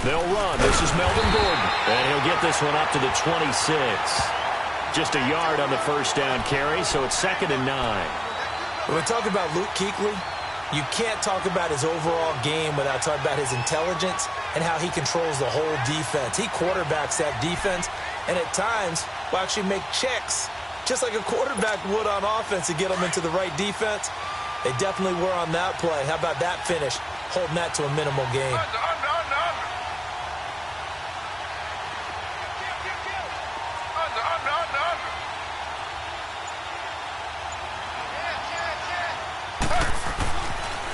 They'll run. This is Melvin Gordon. And he'll get this one up to the 26. Just a yard on the first down carry, so it's 2nd and 9. When we talk about Luke Kuechly, you can't talk about his overall game without talking about his intelligence and how he controls the whole defense. He quarterbacks that defense, and at times will actually make checks, just like a quarterback would on offense to get them into the right defense. They definitely were on that play. How about that finish, holding that to a minimal gain?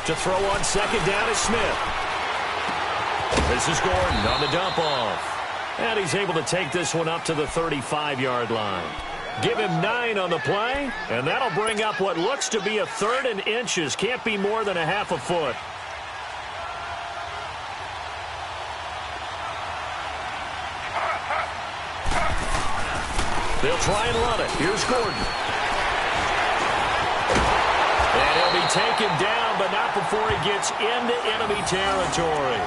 To throw on 2nd down is Smith. This is Gordon on the dump off. And he's able to take this one up to the 35-yard line. Give him 9 on the play, and that'll bring up what looks to be a 3rd and inches. Can't be more than a half a foot. They'll try and run it. Here's Gordon. And he'll be taken down, but not before he gets into enemy territory.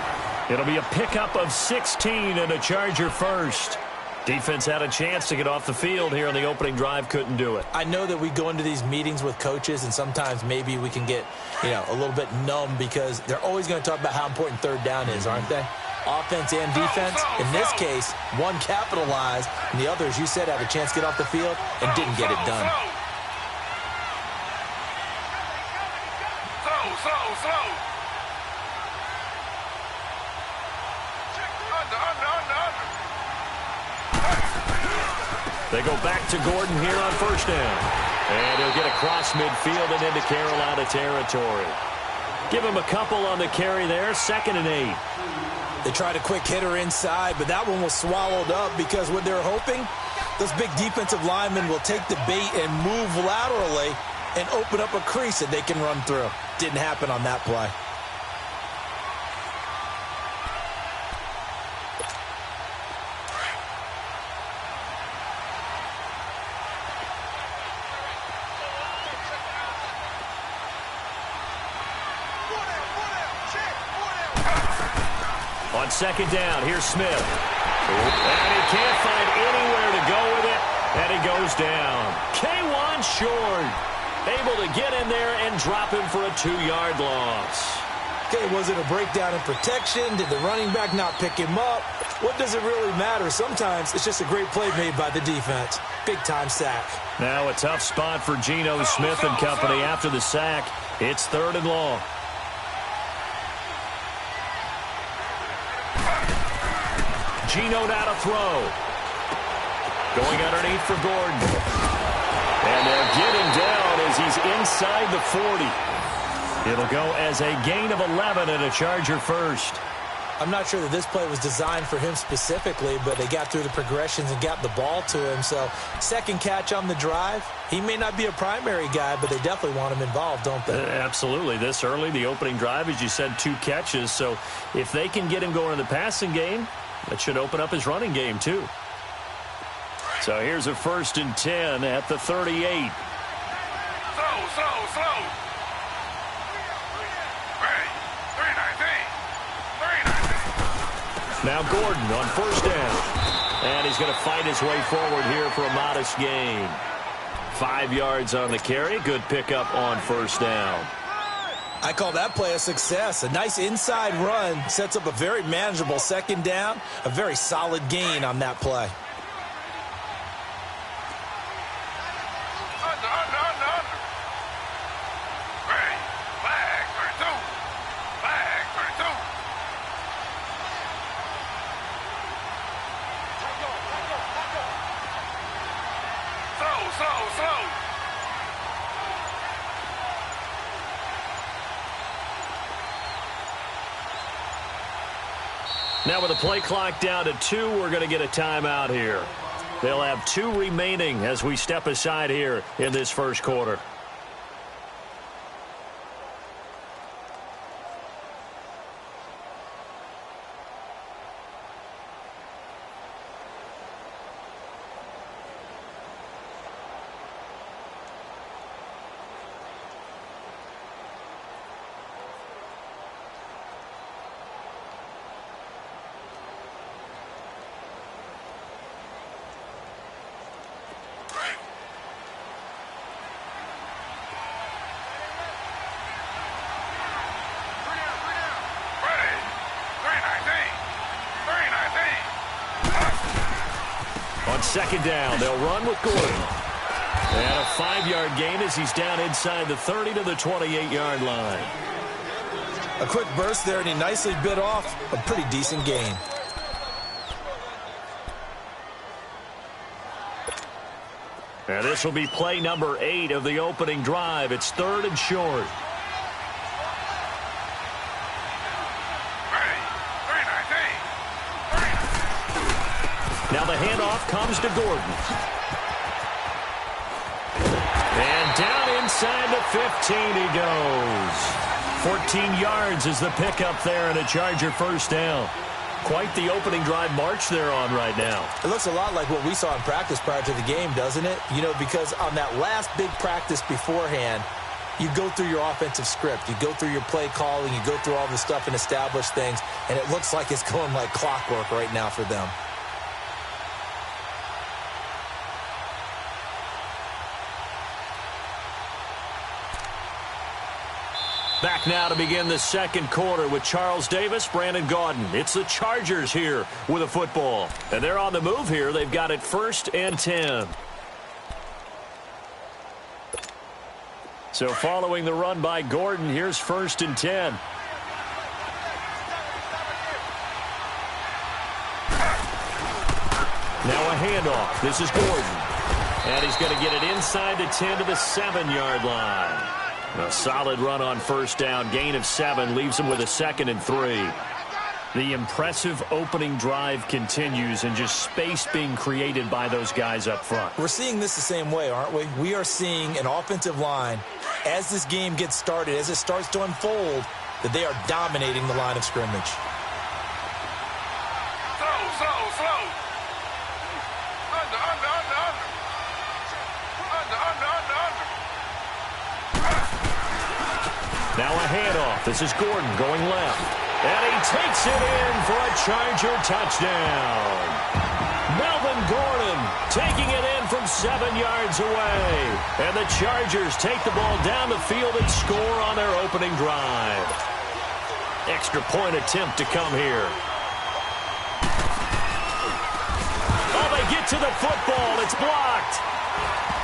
It'll be a pickup of 16 and a Charger first. Defense had a chance to get off the field here on the opening drive, couldn't do it. I know that we go into these meetings with coaches, and sometimes maybe we can get, a little bit numb because they're always going to talk about how important 3rd down is, aren't they? Offense and defense. In this case, one capitalized, and the other, as you said, had a chance to get off the field and didn't get it done. They go back to Gordon here on 1st down. And he'll get across midfield and into Carolina territory. Give him a couple on the carry there, 2nd and 8. They tried a quick hitter inside, but that one was swallowed up because what they're hoping, those big defensive linemen will take the bait and move laterally and open up a crease that they can run through. Didn't happen on that play. On 2nd down, here's Smith. And he can't find anywhere to go with it, and he goes down. K1 short, able to get in there and drop him for a 2-yard loss. Okay, was it a breakdown in protection? Did the running back not pick him up? What does it really matter? Sometimes it's just a great play made by the defense. Big-time sack. Now a tough spot for Geno Smith and company after the sack. It's 3rd and long. Geno now to throw. Going underneath for Gordon. And they'll get him down as he's inside the 40. It'll go as a gain of 11 and a Charger first. I'm not sure that this play was designed for him specifically, but they got through the progressions and got the ball to him. So, 2nd catch on the drive. He may not be a primary guy, but they definitely want him involved, don't they? Absolutely. This early, the opening drive, as you said, 2 catches. So, if they can get him going in the passing game, that should open up his running game, too. So, here's a 1st and 10 at the 38. Slow. Now Gordon on 1st down. And he's going to fight his way forward here for a modest gain. 5 yards on the carry. Good pickup on 1st down. I call that play a success. A nice inside run sets up a very manageable 2nd down. A very solid gain on that play. Now with the play clock down to 2, we're going to get a timeout here. They'll have 2 remaining as we step aside here in this first quarter. On second down, they'll run with Gordon. And a 5-yard gain as he's down inside the 30 to the 28-yard line. A quick burst there, and he nicely bit off a pretty decent gain. And this will be play number 8 of the opening drive. It's 3rd and short. Now the handoff comes to Gordon. And down inside the 15 he goes. 14 yards is the pickup there and a Charger first down. Quite the opening drive march they're on right now. It looks a lot like what we saw in practice prior to the game, doesn't it? You know, because on that last big practice beforehand, you go through your offensive script. You go through your play calling. You go through all the stuff and establish things. And it looks like it's going like clockwork right now for them. Back now to begin the second quarter with Charles Davis, Brandon Gaudin. It's the Chargers here with a football. And they're on the move here. They've got it 1st and 10. So following the run by Gordon, here's 1st and 10. Now a handoff. This is Gordon. And he's going to get it inside the 10 to the 7-yard line. A solid run on first down. Gain of 7 leaves him with a 2nd and 3. The impressive opening drive continues and just space being created by those guys up front. We're seeing this the same way, aren't we? We are seeing an offensive line, as this game gets started, as it starts to unfold, that they are dominating the line of scrimmage. Now a handoff. This is Gordon going left. And he takes it in for a Charger touchdown. Melvin Gordon taking it in from 7 yards away. And the Chargers take the ball down the field and score on their opening drive. Extra point attempt to come here. Oh, they get to the football. It's blocked.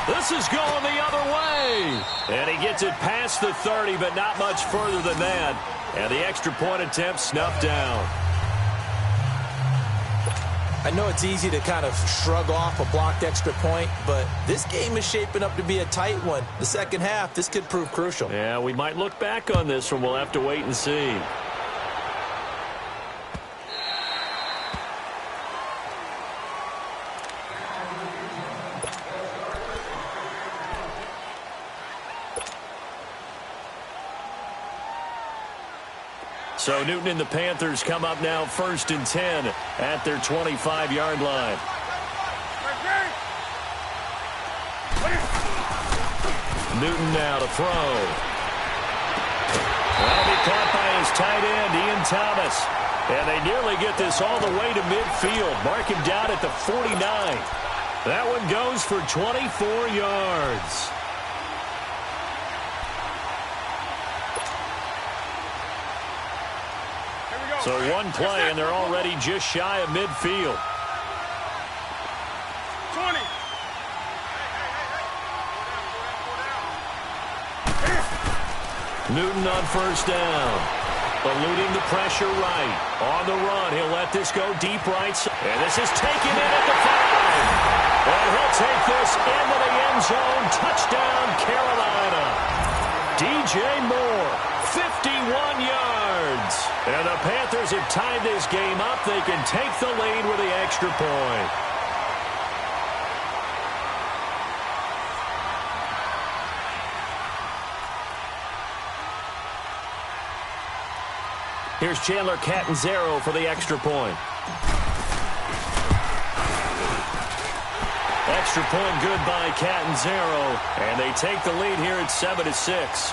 This is going the other way. And he gets it past the 30, but not much further than that. And the extra point attempt snuffed down. I know it's easy to kind of shrug off a blocked extra point, but this game is shaping up to be a tight one. The second half, this could prove crucial. Yeah, we might look back on this one. We'll have to wait and see. So Newton and the Panthers come up now 1st and 10 at their 25-yard line. Newton now to throw. That'll be caught by his tight end, Ian Thomas. And they nearly get this all the way to midfield. Mark him down at the 49. That one goes for 24 yards. So one play, and they're already just shy of midfield. 20. Newton on first down. Eluding the pressure right. On the run, he'll let this go deep right side. And this is taken in at the 5. And he'll take this into the end zone. Touchdown, Carolina. DJ Moore, 51 yards. wins. And the Panthers have tied this game up. They can take the lead with the extra point. Here's Chandler Catanzaro for the extra point. Extra point good by Catanzaro. And they take the lead here at 7-6.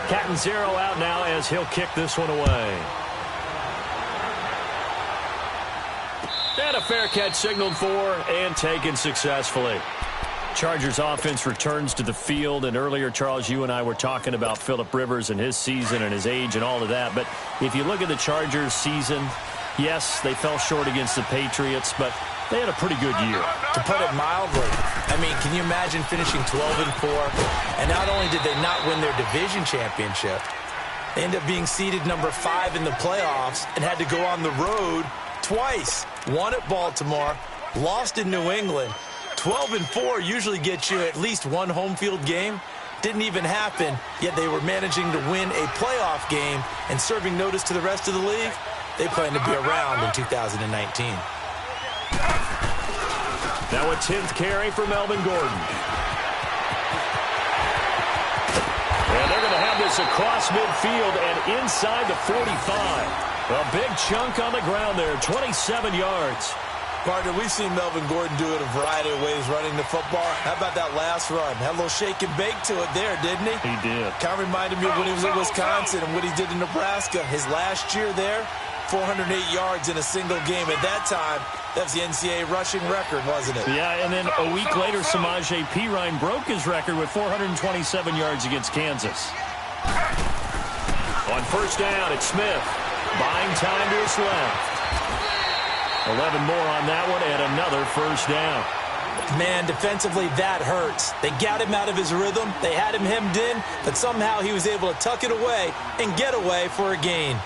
Catanzaro out now as he'll kick this one away. And a fair catch signaled for and taken successfully. Chargers offense returns to the field, and earlier, Charles, you and I were talking about Phillip Rivers and his season and his age and all of that, but if you look at the Chargers season, yes, they fell short against the Patriots, but they had a pretty good year. To put it mildly, I mean, can you imagine finishing 12-4, and not only did they not win their division championship, they ended up being seeded number 5 in the playoffs and had to go on the road twice. Won at Baltimore, lost in New England. 12-4 usually gets you at least one home field game. Didn't even happen, yet they were managing to win a playoff game and serving notice to the rest of the league. They plan to be around in 2019. Now a 10th carry for Melvin Gordon. And they're going to have this across midfield and inside the 45. A big chunk on the ground there, 27 yards. Partner, we've seen Melvin Gordon do it a variety of ways running the football. How about that last run? Had a little shake and bake to it there, didn't he? He did. Kind of reminded me of when he was at Wisconsin and what he did in Nebraska. His last year there, 408 yards in a single game. At that time, that was the NCAA rushing record, wasn't it? Yeah, and then a week later, Samaje Perine broke his record with 427 yards against Kansas. On first down, it's Smith. Buying time to his left. 11 more on that one and another first down. Man, defensively, that hurts. They got him out of his rhythm. They had him hemmed in, but somehow he was able to tuck it away and get away for a gain.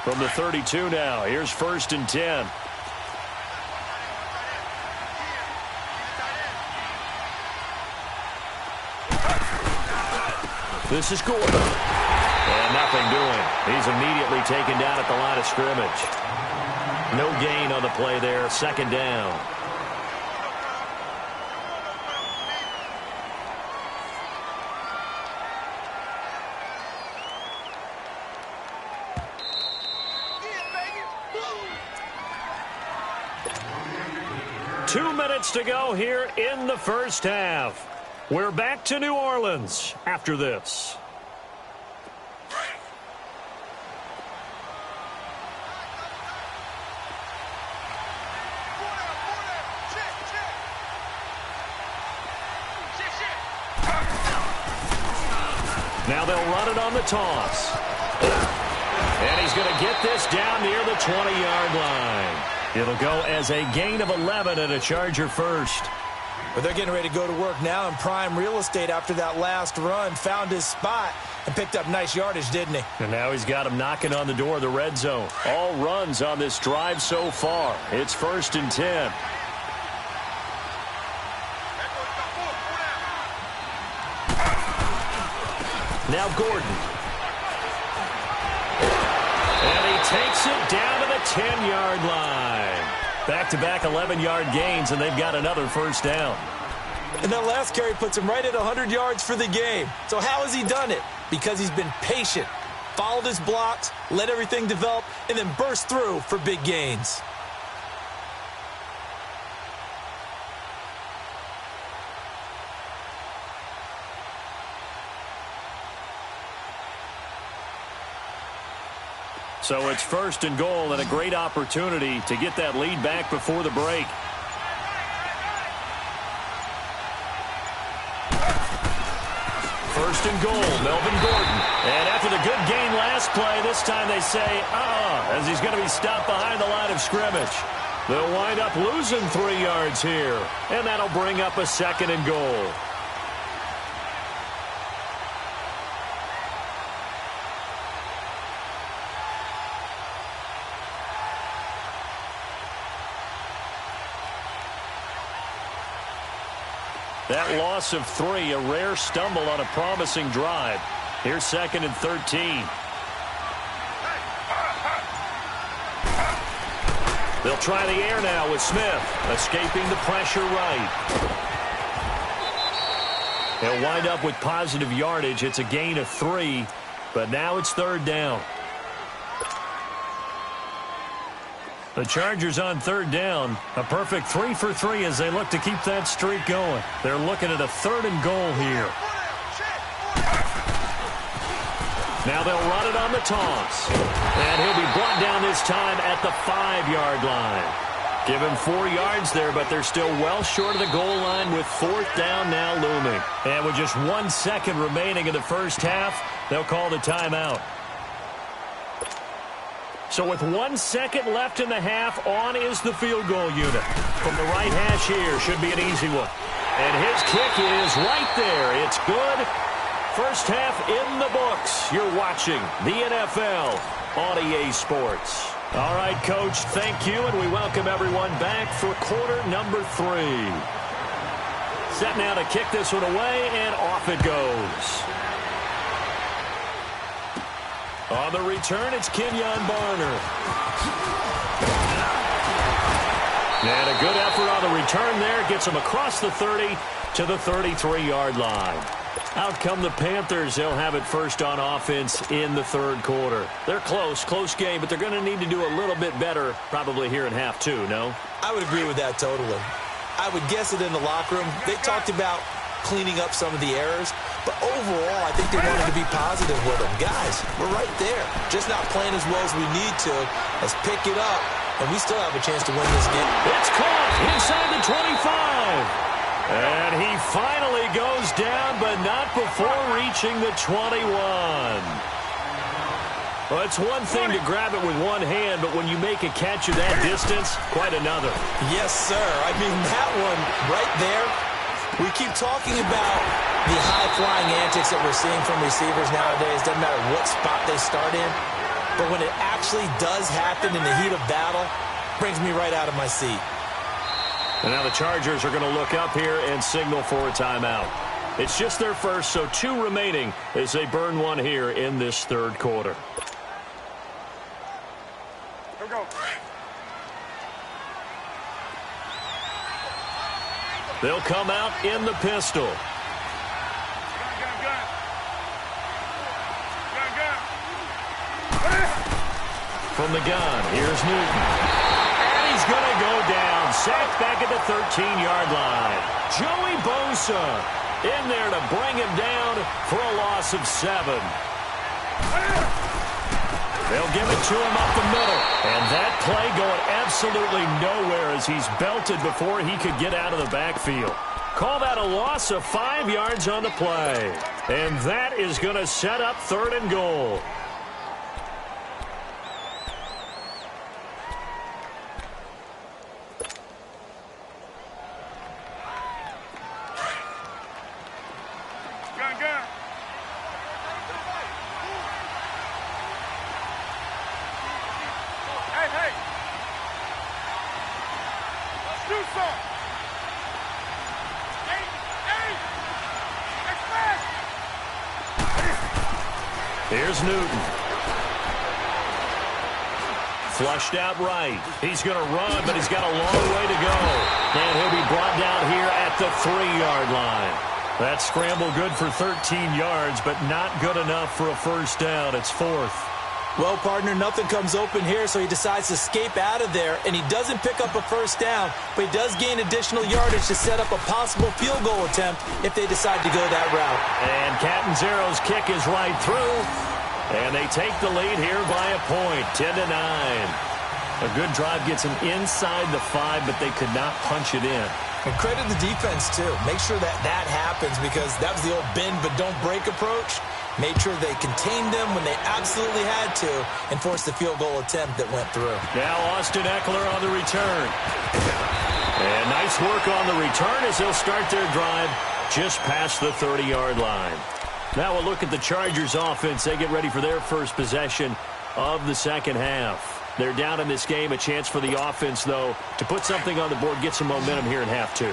From the 32 now, here's 1st and 10. This is Gordon. And nothing doing. He's immediately taken down at the line of scrimmage. No gain on the play there. 2nd down. Two minutes to go here in the first half. We're back to New Orleans after this. Now they'll run it on the toss. And he's going to get this down near the 20-yard line. It'll go as a gain of 11 and a Charger first. But they're getting ready to go to work now in prime real estate after that last run. Found his spot and picked up nice yardage, didn't he? And now he's got him knocking on the door of the red zone. All runs on this drive so far. It's 1st and 10. Now Gordon. And he takes it down to the 10-yard line. Back-to-back 11-yard gains, and they've got another first down. And that last carry puts him right at 100 yards for the game. So how has he done it? Because he's been patient, followed his blocks, let everything develop, and then burst through for big gains. So it's 1st and goal and a great opportunity to get that lead back before the break. First and goal, Melvin Gordon. And after the good gain last play, this time they say, as he's going to be stopped behind the line of scrimmage. They'll wind up losing 3 yards here. And that'll bring up a 2nd and goal. That loss of 3, a rare stumble on a promising drive. Here's 2nd and 13. They'll try the air now with Smith, escaping the pressure right. He'll wind up with positive yardage. It's a gain of 3, but now it's 3rd down. The Chargers on 3rd down. A perfect 3 for 3 as they look to keep that streak going. They're looking at a 3rd and goal here. Now they'll run it on the toss. And he'll be brought down this time at the 5-yard line. Give him 4 yards there, but they're still well short of the goal line with 4th down now looming. And with just 1 second remaining in the first half, they'll call the timeout. So with 1 second left in the half, on is the field goal unit. From the right hash here, should be an easy one. And his kick is right there. It's good. First half in the books. You're watching the NFL on EA Sports. All right, Coach, thank you, and we welcome everyone back for quarter number 3. Set now to kick this one away, and off it goes. On the return, it's Kenyon Barner. And a good effort on the return there. Gets him across the 30 to the 33-yard line. Out come the Panthers. They'll have it first on offense in the 3rd quarter. They're close game, but they're going to need to do a little bit better probably here in half 2, no? I would agree with that totally. I would guess it in the locker room. They talked about cleaning up some of the errors, but overall, I think they wanted to be positive with them. Guys, we're right there. Just not playing as well as we need to. Let's pick it up, and we still have a chance to win this game. It's caught inside the 25. And he finally goes down, but not before reaching the 21. Well, it's one thing to grab it with one hand, but when you make a catch of that distance, quite another. Yes, sir. I mean, that one right there, we keep talking about the high-flying antics that we're seeing from receivers nowadays. Doesn't matter what spot they start in. But when it actually does happen in the heat of battle, brings me right out of my seat. And now the Chargers are going to look up here and signal for a timeout. It's just their first, so 2 remaining as they burn one here in this 3rd quarter. Here we go. They'll come out in the pistol. From the gun, here's Newton. He's going to go down. Sacked back at the 13-yard line. Joey Bosa in there to bring him down for a loss of 7. They'll give it to him up the middle. And that play going absolutely nowhere as he's belted before he could get out of the backfield. Call that a loss of 5 yards on the play. And that is going to set up 3rd and goal. Here's Newton. Flushed out right. He's going to run, but he's got a long way to go. And he'll be brought down here at the 3-yard line. That scramble good for 13 yards, but not good enough for a first down. It's 4th. Well, partner, nothing comes open here, so he decides to escape out of there, and he doesn't pick up a first down, but he does gain additional yardage to set up a possible field goal attempt if they decide to go that route. And Catanzaro's kick is right through, and they take the lead here by a point, 10-9. A good drive gets them inside the 5, but they could not punch it in. And credit the defense, too. Make sure that happens because that was the old bend but don't break approach. Made sure they contained them when they absolutely had to and forced the field goal attempt that went through. Now Austin Eckler on the return. And nice work on the return as they'll start their drive just past the 30-yard line. Now we'll look at the Chargers offense. They get ready for their first possession of the second half. They're down in this game. A chance for the offense, though, to put something on the board, get some momentum here in half 2.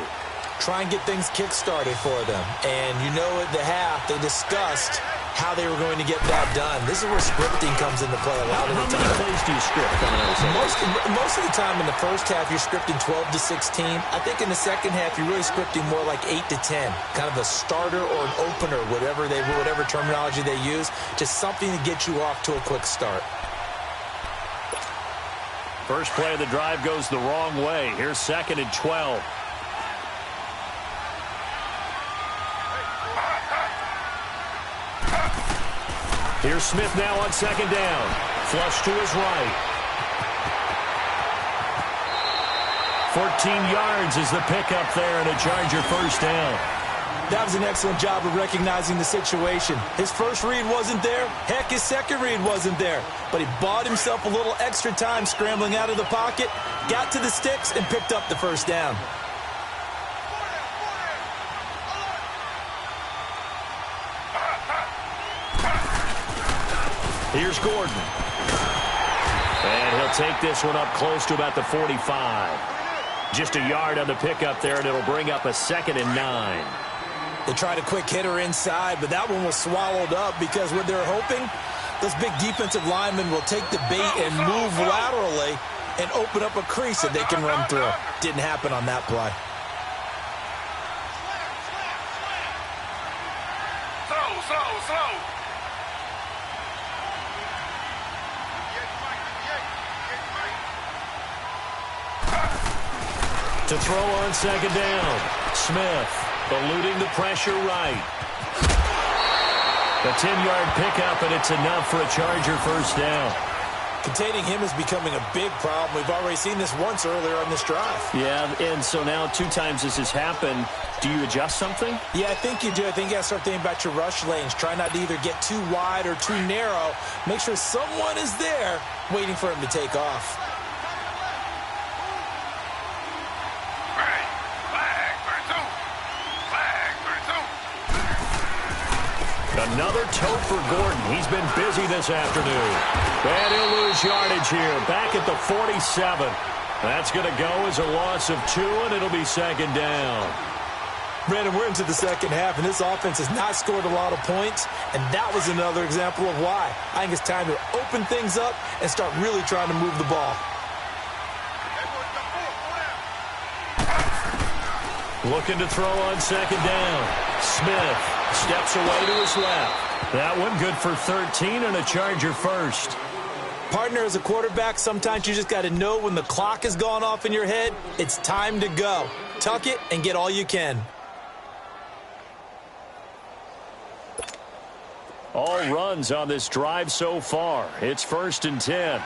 try and get things kick-started for them. And you know at the half, they discussed how they were going to get that done. This is where scripting comes into play a lot of the time. How many plays do you script coming out of the Most of the time in the first half, you're scripting 12 to 16. I think in the second half, you're really scripting more like 8 to 10. Kind of a starter or an opener, whatever terminology they use. Just something to get you off to a quick start. First play of the drive goes the wrong way. Here's 2nd and 12. Here's Smith now on 2nd down. Flush to his right. 14 yards is the pickup there and a Charger first down. That was an excellent job of recognizing the situation. His first read wasn't there. Heck, his second read wasn't there. But he bought himself a little extra time scrambling out of the pocket, got to the sticks, and picked up the first down. Here's Gordon. And he'll take this one up close to about the 45. Just a yard on the pickup there, and it'll bring up a 2nd and 9. They tried a quick hitter inside, but that one was swallowed up because what they're hoping, those big defensive linemen will take the bait and move laterally and open up a crease that they can run through. Didn't happen on that play. Slow. To throw on 2nd down. Smith eluding the pressure right. A 10-yard pickup, and it's enough for a Charger first down. Containing him is becoming a big problem. We've already seen this once earlier on this drive. Yeah, and so now 2 times this has happened. Do you adjust something? Yeah, I think you do. I think you got to start thinking about your rush lanes. Try not to either get too wide or too narrow. Make sure someone is there waiting for him to take off. Another tote for Gordon. He's been busy this afternoon. And he'll lose yardage here. Back at the 47. That's going to go as a loss of 2, and it'll be 2nd down. Brandon, we're into the second half, and this offense has not scored a lot of points, and that was another example of why. I think it's time to open things up and start really trying to move the ball. Looking to throw on 2nd down. Smith steps away to his left. That one good for 13 and a Charger first. Partner, as a quarterback, sometimes you just got to know when the clock has gone off in your head, it's time to go. Tuck it and get all you can. All runs on this drive so far. It's 1st and 10.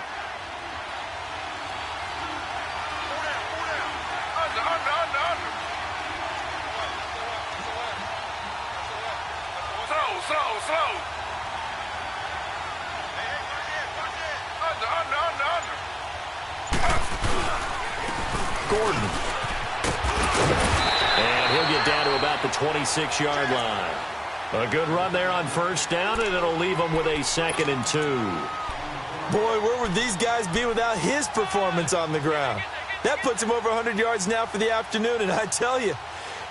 Gordon. And he'll get down to about the 26-yard line. A good run there on first down, and it'll leave him with a 2nd and 2. Boy, where would these guys be without his performance on the ground? That puts him over 100 yards now for the afternoon, and I tell you,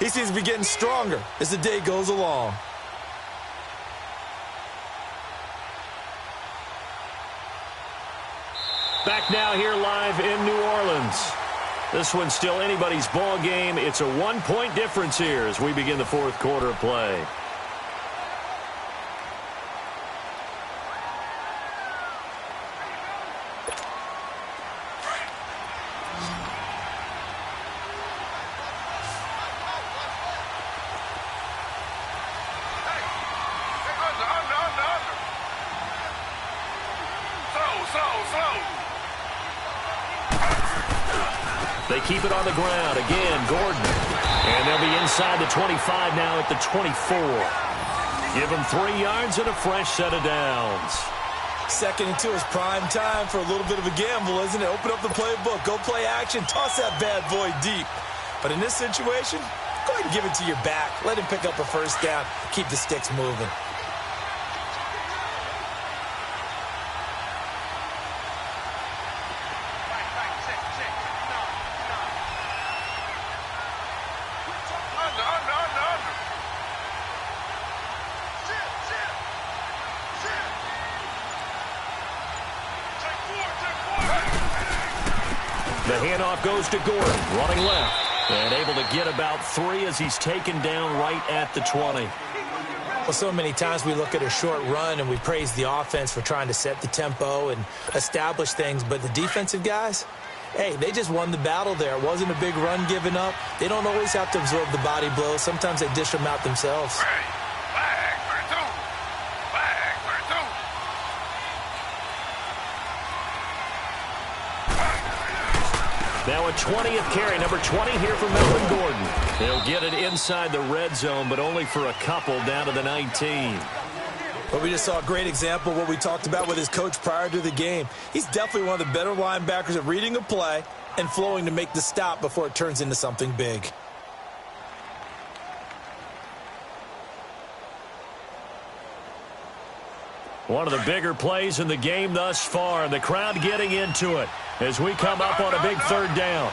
he seems to be getting stronger as the day goes along. Back now here live in New Orleans. This one's still anybody's ball game. It's a 1-point difference here as we begin the 4th quarter of play. They keep it on the ground. Again, Gordon. And they'll be inside the 25 now at the 24. Give them 3 yards and a fresh set of downs. 2nd and 2 is prime time for a little bit of a gamble, isn't it? Open up the playbook. Go play action. Toss that bad boy deep. But in this situation, go ahead and give it to your back. Let him pick up a first down. Keep the sticks moving. The handoff goes to Gordon, running left. And able to get about 3 as he's taken down right at the 20. Well, so many times we look at a short run and we praise the offense for trying to set the tempo and establish things. But the defensive guys, hey, they just won the battle there. It wasn't a big run given up. They don't always have to absorb the body blows. Sometimes they dish them out themselves. Now a 20th carry, number 20 here for Melvin Gordon. He'll get it inside the red zone, but only for a couple down to the 19. But we just saw a great example of what we talked about with his coach prior to the game. He's definitely one of the better linebackers at reading a play and flowing to make the stop before it turns into something big. One of the bigger plays in the game thus far. The crowd getting into it as we come up on a big third down.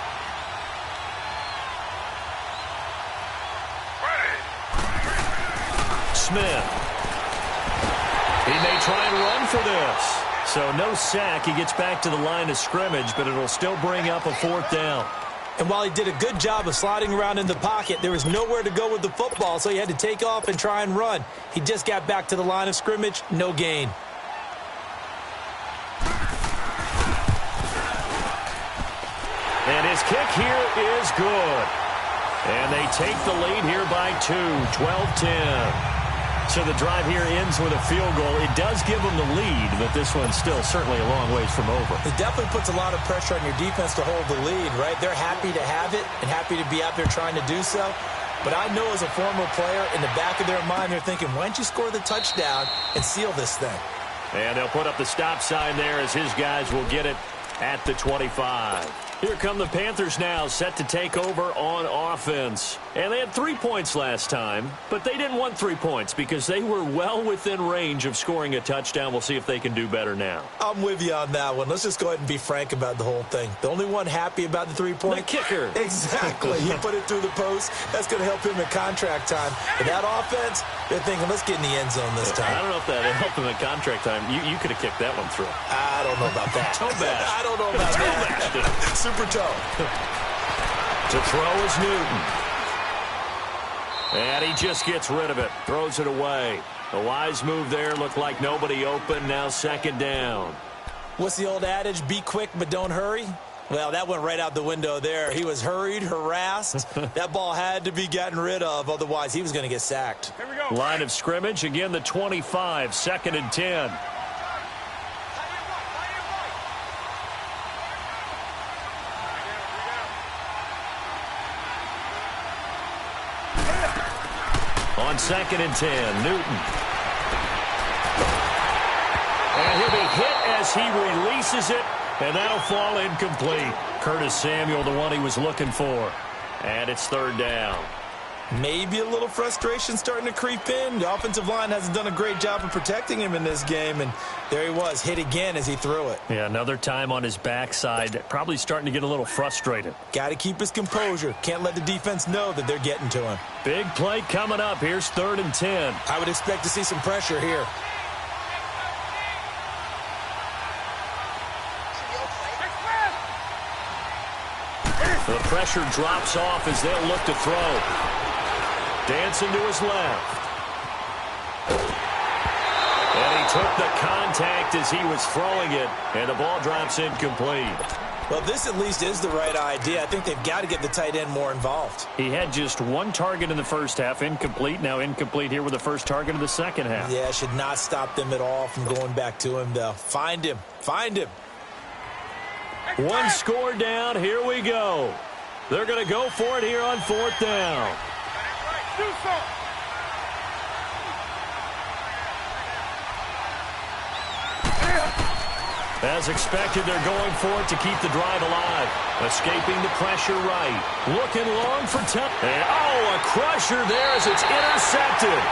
Smith. He may try and run for this. So no sack. He gets back to the line of scrimmage, but it'll still bring up a 4th down. And while he did a good job of sliding around in the pocket, there was nowhere to go with the football, so he had to take off and try and run. He just got back to the line of scrimmage, no gain. And his kick here is good. And they take the lead here by 2, 12-10. So the drive here ends with a field goal. It does give them the lead, but this one's still certainly a long ways from over. It definitely puts a lot of pressure on your defense to hold the lead, right? They're happy to have it and happy to be out there trying to do so. But I know as a former player, in the back of their mind, they're thinking, why don't you score the touchdown and seal this thing? And they'll put up the stop sign there as his guys will get it at the 25. Here come the Panthers now, set to take over on offense. And they had 3 points last time, but they didn't want 3 points because they were well within range of scoring a touchdown. We'll see if they can do better now. I'm with you on that one. Let's just go ahead and be frank about the whole thing. The only one happy about the 3-point? The kicker. Exactly. He put it through the post. That's going to help him in contract time. But that offense, they're thinking, let's get in the end zone this time. I don't know if that helped him in contract time. You could have kicked that one through. I don't know about that. Toe bash. I don't know about that. Super toe. To throw is Newton. And he just gets rid of it. Throws it away. A wise move there. Looked like nobody open. Now 2nd down. What's the old adage? Be quick, but don't hurry. Well, that went right out the window there. He was hurried, harassed. That ball had to be gotten rid of. Otherwise, he was going to get sacked. Here we go. Line of scrimmage. Again, the 25. 2nd and 10. On 2nd and 10, Newton. And he'll be hit as he releases it, and that'll fall incomplete. Curtis Samuel, the one he was looking for. And it's 3rd down. Maybe a little frustration starting to creep in. The offensive line hasn't done a great job of protecting him in this game, and there he was, hit again as he threw it. Yeah, another time on his backside, probably starting to get a little frustrated. Got to keep his composure. Can't let the defense know that they're getting to him. Big play coming up. Here's 3rd and 10. I would expect to see some pressure here. The pressure drops off as they'll look to throw. Dancing to his left. And he took the contact as he was throwing it, and the ball drops incomplete. Well, this at least is the right idea. I think they've got to get the tight end more involved. He had just 1 target in the first half, incomplete. Now incomplete here with the first target of the second half. Yeah, should not stop them at all from going back to him, though. Find him. Find him. 1 score down. Here we go. They're going to go for it here on 4th down. Do something. As expected, they're going for it to keep the drive alive. Escaping the pressure right. Looking long for time. Oh, a crusher there as it's intercepted.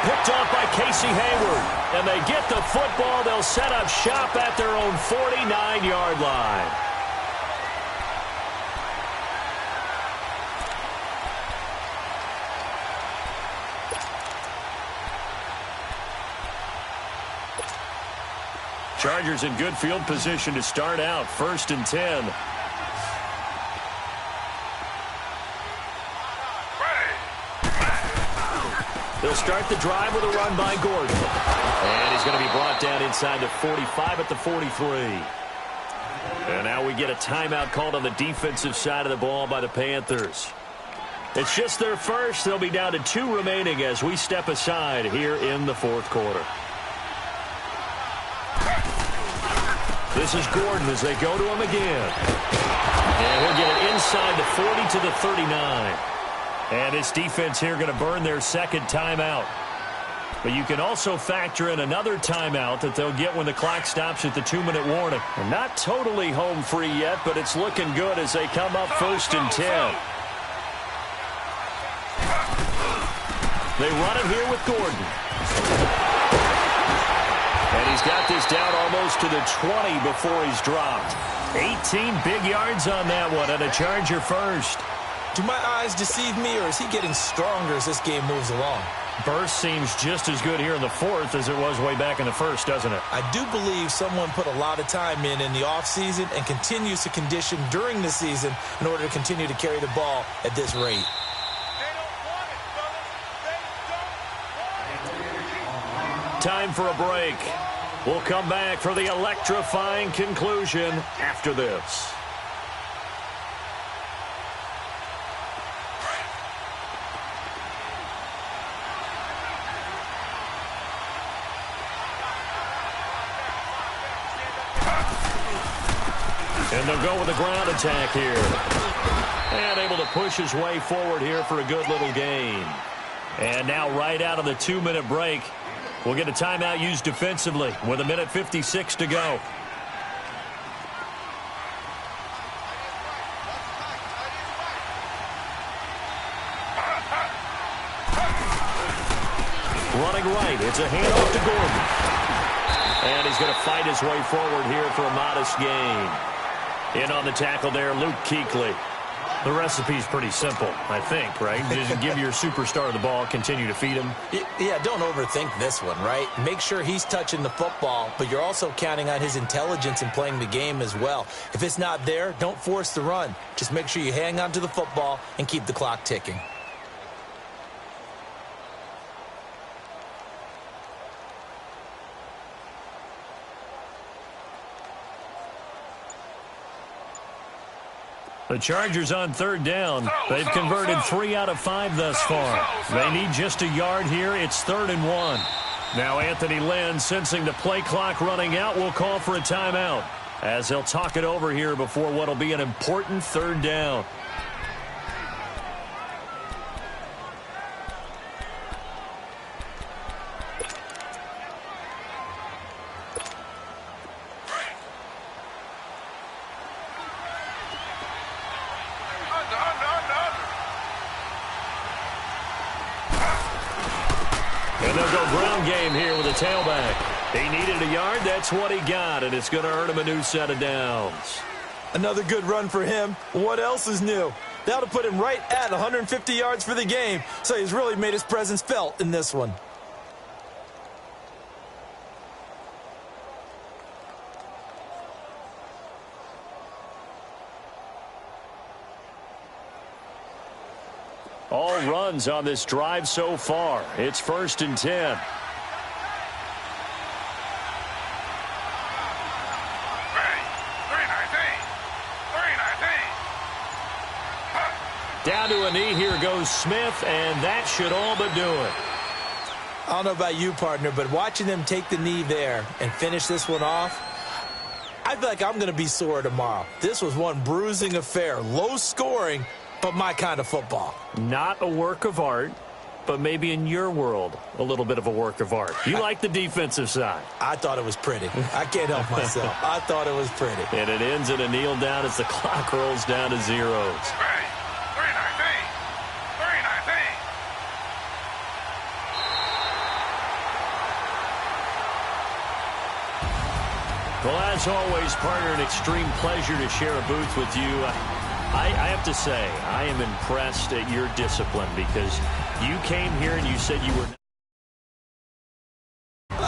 Picked off by Casey Hayward. And they get the football. They'll set up shop at their own 49-yard line. Chargers in good field position to start out. 1st and 10. They'll start the drive with a run by Gordon. And he's going to be brought down inside the 45 at the 43. And now we get a timeout called on the defensive side of the ball by the Panthers. It's just their first. They'll be down to 2 remaining as we step aside here in the fourth quarter. This is Gordon as they go to him again. And he'll get it inside the 40 to the 39. And this defense here going to burn their second timeout. But you can also factor in another timeout that they'll get when the clock stops at the 2-minute warning. And not totally home free yet, but it's looking good as they come up first and 10. They run it here with Gordon. And he's got this down almost to the 20 before he's dropped. 18 big yards on that one, and a Charger first. Do my eyes deceive me, or is he getting stronger as this game moves along? Burst seems just as good here in the fourth as it was way back in the first, doesn't it? I do believe someone put a lot of time in the offseason and continues to condition during the season in order to continue to carry the ball at this rate. Time for a break. We'll come back for the electrifying conclusion after this. And they'll go with a ground attack here. And able to push his way forward here for a good little gain. And now right out of the 2-minute break, we'll get a timeout used defensively with 1:56 to go. Running right, it's a handoff to Gordon. And he's going to fight his way forward here for a modest gain. In on the tackle there, Luke Kuechly. The recipe's pretty simple, I think, right? Just give your superstar the ball, continue to feed him. Yeah, don't overthink this one, right? Make sure he's touching the football, but you're also counting on his intelligence in playing the game as well. If it's not there, don't force the run. Just make sure you hang on to the football and keep the clock ticking. The Chargers on third down. They've converted 3 out of 5 thus far. They need just a yard here. It's 3rd and 1. Now Anthony Lynn, sensing the play clock running out, will call for a timeout as they'll talk it over here before what will be an important 3rd down. And they'll go ground game here with a tailback. He needed a yard. That's what he got, and it's going to earn him a new set of downs. Another good run for him. What else is new? That'll put him right at 150 yards for the game, so he's really made his presence felt in this one. All runs on this drive so far. It's 1st and 10. Down to a knee, here goes Smith, and that should all but do it. I don't know about you, partner, but watching them take the knee there and finish this one off, I feel like I'm going to be sore tomorrow. This was one bruising affair, low scoring, but my kind of football. Not a work of art, but maybe in your world, a little bit of a work of art. You like the defensive side. I thought it was pretty. I can't help myself. I thought it was pretty. And it ends in a kneel down as the clock rolls down to zeros. Well, as always, partner, an extreme pleasure to share a booth with you. I have to say, I am impressed at your discipline because you came here and you said you were.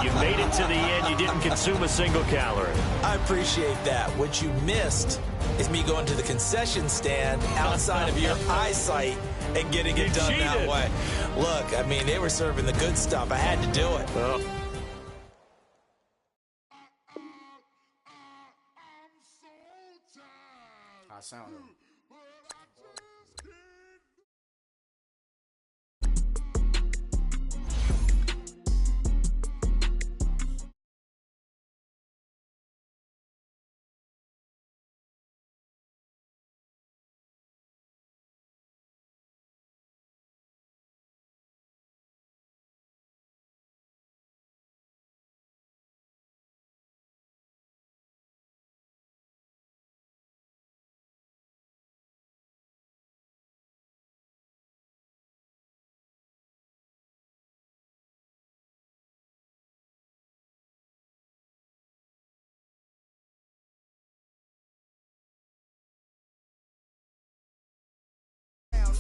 You made it to the end. You didn't consume a single calorie. I appreciate that. What you missed is me going to the concession stand outside of your eyesight and getting it done that way. Look, I mean, they were serving the good stuff. I had to do it. Oh. I sound it.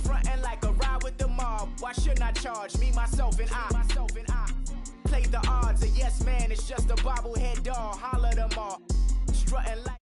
Frontin' like a ride with the mob. Why shouldn't I charge me, myself, and I? Play the odds. A yes man is just a bobblehead doll. Holler them all. Strutting like